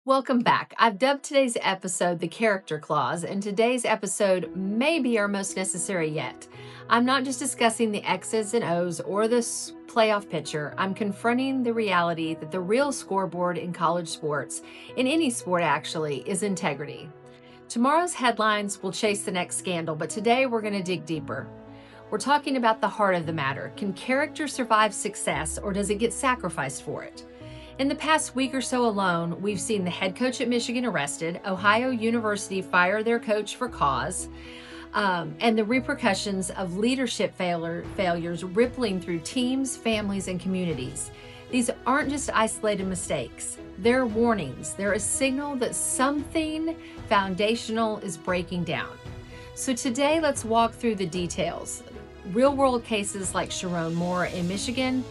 Welcome back. I've dubbed today's episode the character clause, and today's episode may be our most necessary yet. I'm not just discussing the X's and O's or the playoff picture. I'm confronting the reality that the real scoreboard in college sports, in any sport actually, is integrity. Tomorrow's headlines will chase the next scandal, but today we're going to dig deeper. We're talking about the heart of the matter. Can character survive success, or does it get sacrificed for it? In the past week or so alone, we've seen the head coach at Michigan arrested, Ohio University fire their coach for cause, and the repercussions of leadership failures rippling through teams, families, and communities. These aren't just isolated mistakes. They're warnings. They're a signal that something foundational is breaking down. So today, let's walk through the details. Real-world cases like Sharon Moore in Michigan,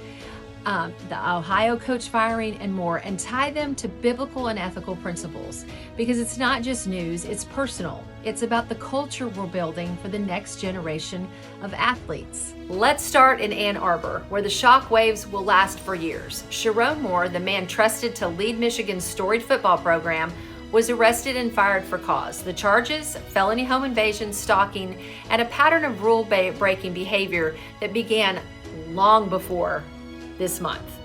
the Ohio coach firing, and more, and tie them to biblical and ethical principles. Because it's not just news, it's personal. It's about the culture we're building for the next generation of athletes. Let's start in Ann Arbor, where the shock waves will last for years. Sharon Moore, the man trusted to lead Michigan's storied football program, was arrested and fired for cause. The charges: felony home invasion, stalking, and a pattern of rule-breaking behavior that began long before this month.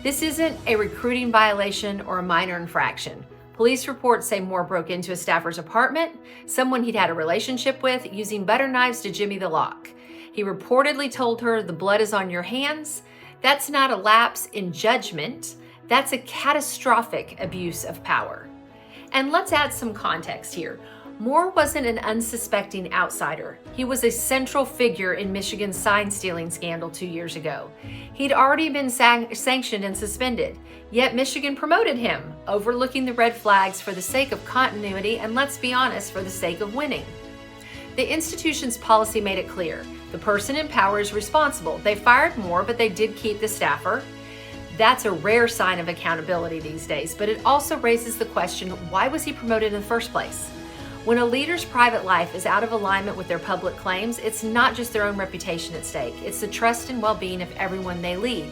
This isn't a recruiting violation or a minor infraction. Police reports say Moore broke into a staffer's apartment, someone he'd had a relationship with, using butter knives to jimmy the lock. He reportedly told her, "The blood is on your hands." That's not a lapse in judgment. That's a catastrophic abuse of power. And let's add some context here. Moore wasn't an unsuspecting outsider. He was a central figure in Michigan's sign stealing scandal 2 years ago. He'd already been sanctioned and suspended, yet Michigan promoted him, overlooking the red flags for the sake of continuity and, let's be honest, for the sake of winning. The institution's policy made it clear. The person in power is responsible. They fired Moore, but they did keep the staffer. That's a rare sign of accountability these days, but it also raises the question, why was he promoted in the first place? When a leader's private life is out of alignment with their public claims, it's not just their own reputation at stake. It's the trust and well-being of everyone they lead.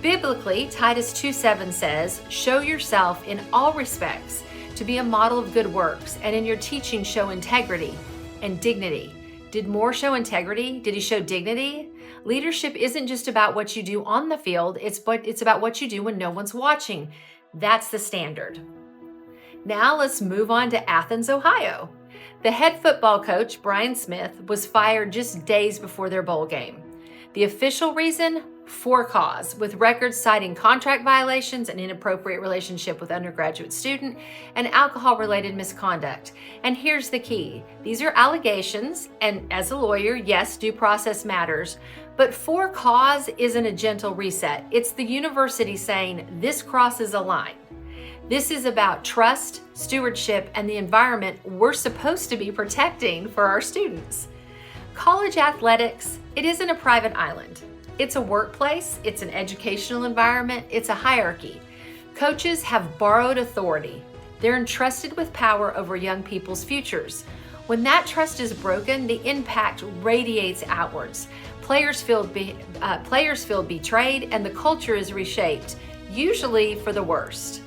Biblically, Titus 2:7 says, "Show yourself in all respects to be a model of good works, and in your teaching show integrity and dignity." Did Moore show integrity? Did he show dignity? Leadership isn't just about what you do on the field, it's about what you do when no one's watching. That's the standard. Now let's move on to Athens, Ohio. The head football coach, Brian Smith, was fired just days before their bowl game. The official reason? For cause, with records citing contract violations, an inappropriate relationship with undergraduate student, and alcohol-related misconduct. And here's the key. These are allegations, and as a lawyer, yes, due process matters, but for cause isn't a gentle reset. It's the university saying, this crosses a line. This is about trust, stewardship, and the environment we're supposed to be protecting for our students. College athletics, it isn't a private island. It's a workplace, it's an educational environment, it's a hierarchy. Coaches have borrowed authority. They're entrusted with power over young people's futures. When that trust is broken, the impact radiates outwards. Players feel betrayed, and the culture is reshaped, usually for the worst.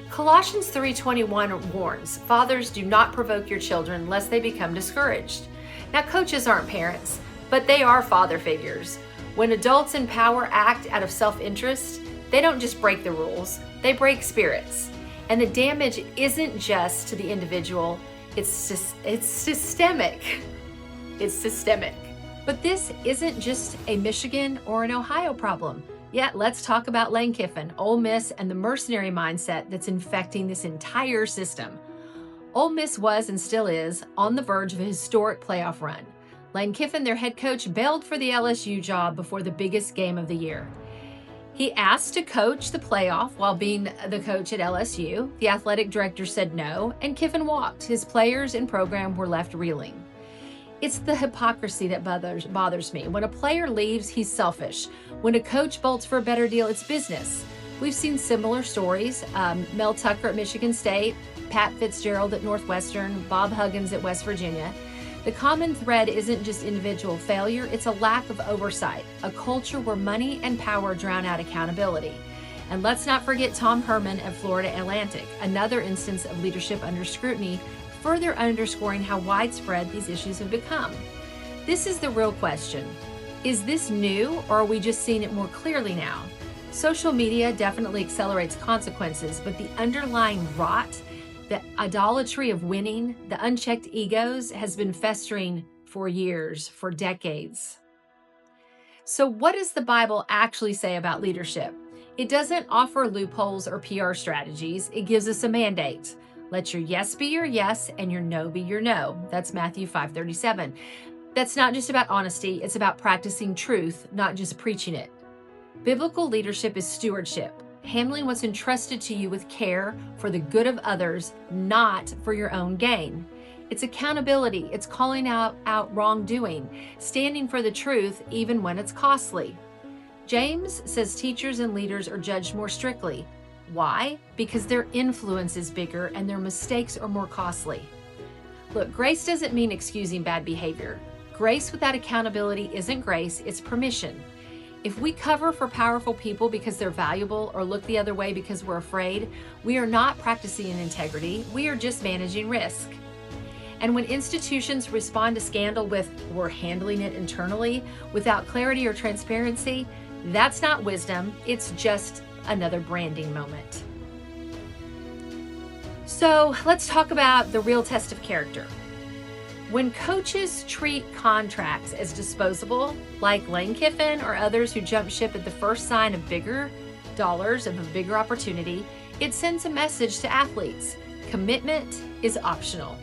Colossians 3:21 warns, "Fathers, do not provoke your children lest they become discouraged." Now, coaches aren't parents, but they are father figures. When adults in power act out of self-interest, they don't just break the rules, they break spirits. And the damage isn't just to the individual, it's systemic. It's systemic. But this isn't just a Michigan or an Ohio problem. Yet, let's talk about Lane Kiffin, Ole Miss, and the mercenary mindset that's infecting this entire system. Ole Miss was and still is on the verge of a historic playoff run. Lane Kiffin, their head coach, bailed for the LSU job before the biggest game of the year. He asked to coach the playoff while being the coach at LSU. The athletic director said no, and Kiffin walked. His players and program were left reeling. It's the hypocrisy that bothers me. When a player leaves, he's selfish. When a coach bolts for a better deal, it's business. We've seen similar stories. Mel Tucker at Michigan State, Pat Fitzgerald at Northwestern, Bob Huggins at West Virginia. The common thread isn't just individual failure, it's a lack of oversight, a culture where money and power drown out accountability. And let's not forget Tom Herman at Florida Atlantic, another instance of leadership under scrutiny, further underscoring how widespread these issues have become. This is the real question. Is this new, or are we just seeing it more clearly now? Social media definitely accelerates consequences, but the underlying rot, the idolatry of winning, the unchecked egos has been festering for years, for decades. So what does the Bible actually say about leadership? It doesn't offer loopholes or PR strategies. It gives us a mandate. Let your yes be your yes and your no be your no. That's Matthew 5:37. That's not just about honesty. It's about practicing truth, not just preaching it. Biblical leadership is stewardship, handling what's entrusted to you with care for the good of others, not for your own gain. It's accountability. It's calling out wrongdoing, standing for the truth even when it's costly. James says teachers and leaders are judged more strictly. Why? Because their influence is bigger and their mistakes are more costly. Look, grace doesn't mean excusing bad behavior. Grace without accountability isn't grace, it's permission. If we cover for powerful people because they're valuable or look the other way because we're afraid, we are not practicing integrity, we are just managing risk. And when institutions respond to scandal with, we're handling it internally, without clarity or transparency, that's not wisdom, it's just another branding moment. So let's talk about the real test of character. When coaches treat contracts as disposable, like Lane Kiffin or others who jump ship at the first sign of bigger dollars, of a bigger opportunity, it sends a message to athletes. Commitment is optional.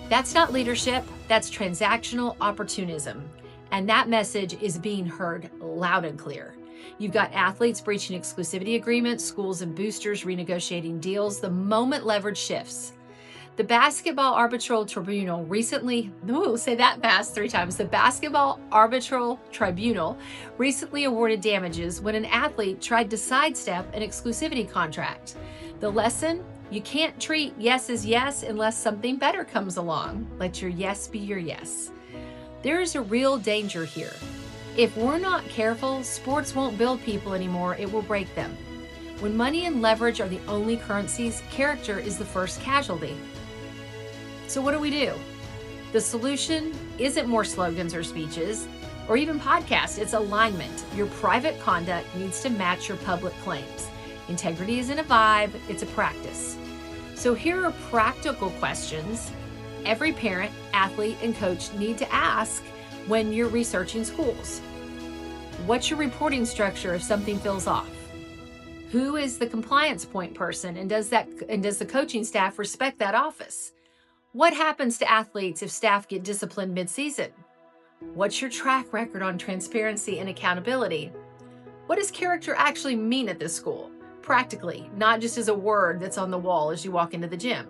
That's not leadership, that's transactional opportunism. And that message is being heard loud and clear. You've got athletes breaching exclusivity agreements, schools and boosters renegotiating deals the moment leverage shifts. The Basketball Arbitral Tribunal recently, say that fast 3 times. The Basketball Arbitral Tribunal recently awarded damages when an athlete tried to sidestep an exclusivity contract. The lesson? You can't treat yes as yes unless something better comes along. Let your yes be your yes. There is a real danger here. If we're not careful, sports won't build people anymore, it will break them. When money and leverage are the only currencies, character is the first casualty. So what do? The solution isn't more slogans or speeches or even podcasts, it's alignment. Your private conduct needs to match your public claims. Integrity isn't a vibe, it's a practice. So here are practical questions every parent, athlete, and coach need to ask when you're researching schools. What's your reporting structure if something feels off? Who is the compliance point person, and does the coaching staff respect that office? What happens to athletes if staff get disciplined mid-season? What's your track record on transparency and accountability? What does character actually mean at this school? Practically, not just as a word that's on the wall as you walk into the gym.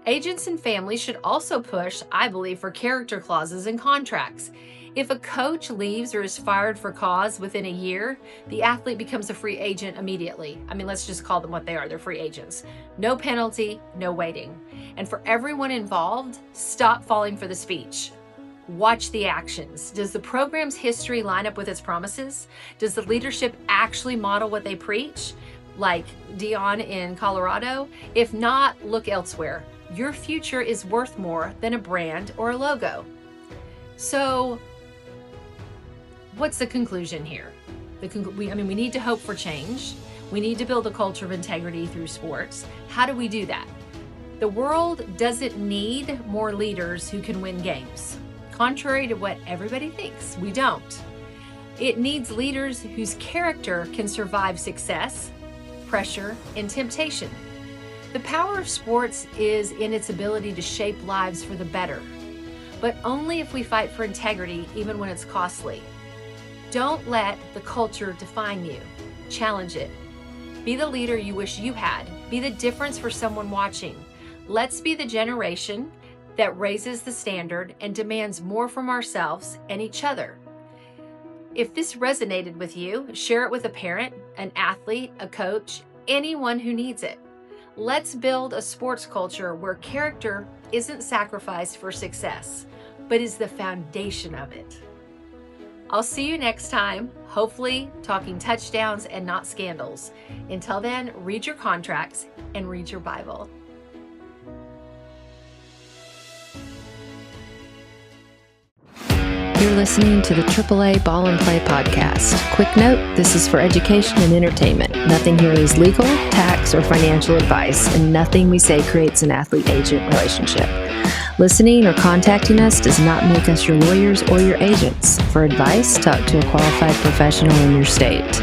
Agents and families should also push, I believe, for character clauses in contracts. If a coach leaves or is fired for cause within a year, the athlete becomes a free agent immediately. I mean, let's just call them what they are. They're free agents. No penalty, no waiting. And for everyone involved, stop falling for the speech. Watch the actions. Does the program's history line up with its promises? Does the leadership actually model what they preach? Like Dion in Colorado? If not, look elsewhere. Your future is worth more than a brand or a logo. So, what's the conclusion here? We need to hope for change. We need to build a culture of integrity through sports. How do we do that? The world doesn't need more leaders who can win games. Contrary to what everybody thinks, we don't. It needs leaders whose character can survive success, pressure, and temptation. The power of sports is in its ability to shape lives for the better, but only if we fight for integrity, even when it's costly. Don't let the culture define you. Challenge it. Be the leader you wish you had. Be the difference for someone watching. Let's be the generation that raises the standard and demands more from ourselves and each other. If this resonated with you, share it with a parent, an athlete, a coach, anyone who needs it. Let's build a sports culture where character isn't sacrificed for success, but is the foundation of it. I'll see you next time, hopefully talking touchdowns and not scandals. Until then, read your contracts and read your Bible. You're listening to the AAA Ball and Play podcast. Quick note, this is for education and entertainment. Nothing here is legal, tax, or financial advice, and nothing we say creates an athlete-agent relationship. Listening or contacting us does not make us your lawyers or your agents. For advice, talk to a qualified professional in your state.